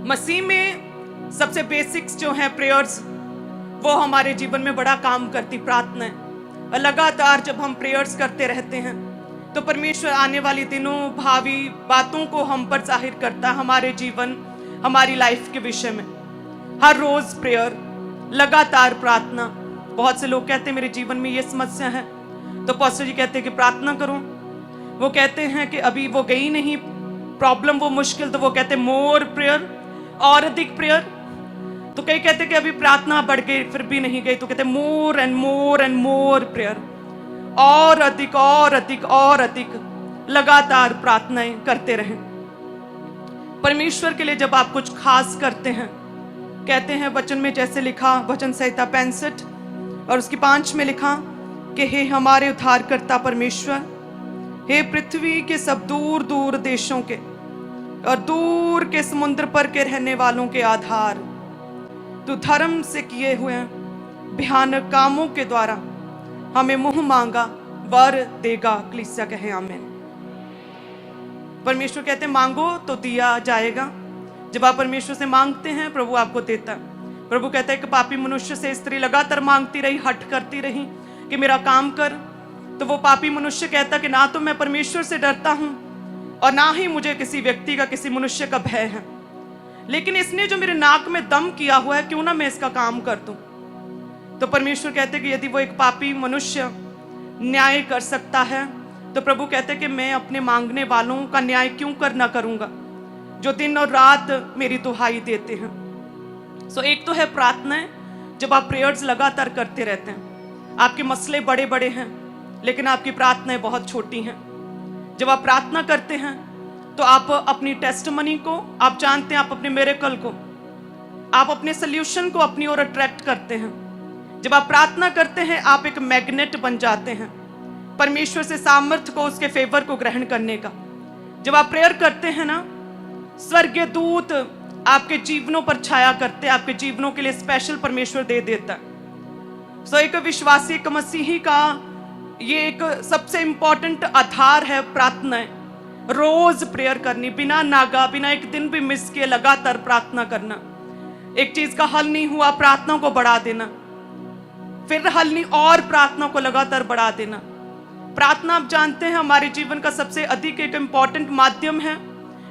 मसीह में सबसे बेसिक्स जो हैं प्रेयर्स, वो हमारे जीवन में बड़ा काम करती प्रार्थना है। लगातार जब हम प्रेयर्स करते रहते हैं तो परमेश्वर आने वाले दिनों, भावी बातों को हम पर जाहिर करता है, हमारे जीवन, हमारी लाइफ के विषय में। हर रोज प्रेयर, लगातार प्रार्थना। बहुत से लोग कहते हैं मेरे जीवन में ये समस्या है, तो पास्टर जी कहते हैं कि प्रार्थना करो। वो कहते हैं कि अभी वो गई नहीं प्रॉब्लम, वो मुश्किल, तो वो कहते हैं मोर प्रेयर, और अधिक प्रेयर। तो कई कहते हैं कि अभी प्रार्थना बढ़ गई फिर भी नहीं गई, तो कहते हैं more and more and more prayer, और अधिक और अधिक और अधिक। लगातार प्रार्थनाएं करते रहें। परमेश्वर के लिए जब आप कुछ खास करते हैं, कहते हैं वचन में जैसे लिखा, वचन संहिता 65 और उसकी 5 में लिखा कि हे हमारे उद्धारकर्ता परमेश्वर, हे पृथ्वी के सब दूर दूर देशों के और दूर के समुद्र पर के रहने वालों के आधार, तू धर्म से किए हुए भयानक कामों के द्वारा हमें मुंह मांगा वर देगा। कलीसिया कहे आमीन। परमेश्वर कहते हैं मांगो तो दिया जाएगा। जब आप परमेश्वर से मांगते हैं, प्रभु आपको देता है। प्रभु कहता है कि पापी मनुष्य से स्त्री लगातार मांगती रही, हट करती रही कि मेरा काम कर, तो वो पापी मनुष्य कहता कि ना तो मैं परमेश्वर से डरता हूं और ना ही मुझे किसी व्यक्ति का, किसी मनुष्य का भय है, लेकिन इसने जो मेरे नाक में दम किया हुआ है, क्यों ना मैं इसका काम कर दूं। तो परमेश्वर कहते कि यदि वो एक पापी मनुष्य न्याय कर सकता है, तो प्रभु कहते कि मैं अपने मांगने वालों का न्याय क्यों करना करूंगा, जो दिन और रात मेरी दुहाई देते हैं। सो एक तो है प्रार्थनाएं। जब आप प्रेयर्स लगातार करते रहते हैं, आपके मसले बड़े बड़े हैं लेकिन आपकी प्रार्थनाएं बहुत छोटी हैं। जब आप प्रार्थना करते हैं तो आप अपनी टेस्टमनी को, आप जानते हैं, आप अपने मिरेकल को, आप अपने सोल्यूशन को अपनी ओर अट्रैक्ट करते हैं। जब आप प्रार्थना करते हैं, आप एक मैग्नेट बन जाते हैं परमेश्वर से सामर्थ्य को, उसके फेवर को ग्रहण करने का। जब आप प्रेयर करते हैं ना, स्वर्गीय दूत आपके जीवनों पर छाया करते, आपके जीवनों के लिए स्पेशल परमेश्वर दे देता है। सो एक विश्वासी, एक मसीही का ये एक सबसे इंपॉर्टेंट आधार है प्रार्थनाएं। रोज प्रेयर करनी, बिना नागा, बिना एक दिन भी मिस किए लगातार प्रार्थना करना। एक चीज का हल नहीं हुआ, प्रार्थना को बढ़ा देना, फिर हल नहीं और प्रार्थना को लगातार बढ़ा देना। प्रार्थना, आप जानते हैं, हमारे जीवन का सबसे अधिक एक इंपॉर्टेंट माध्यम है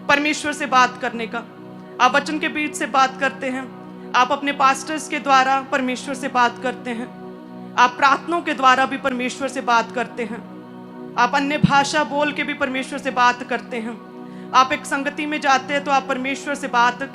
परमेश्वर से बात करने का। आप वचन के बीच से बात करते हैं, आप अपने पास्टर्स के द्वारा परमेश्वर से बात करते हैं, आप प्रार्थनाओं के द्वारा भी परमेश्वर से बात करते हैं, आप अन्य भाषा बोल के भी परमेश्वर से बात करते हैं, आप एक संगति में जाते हैं तो आप परमेश्वर से बात करते हैं।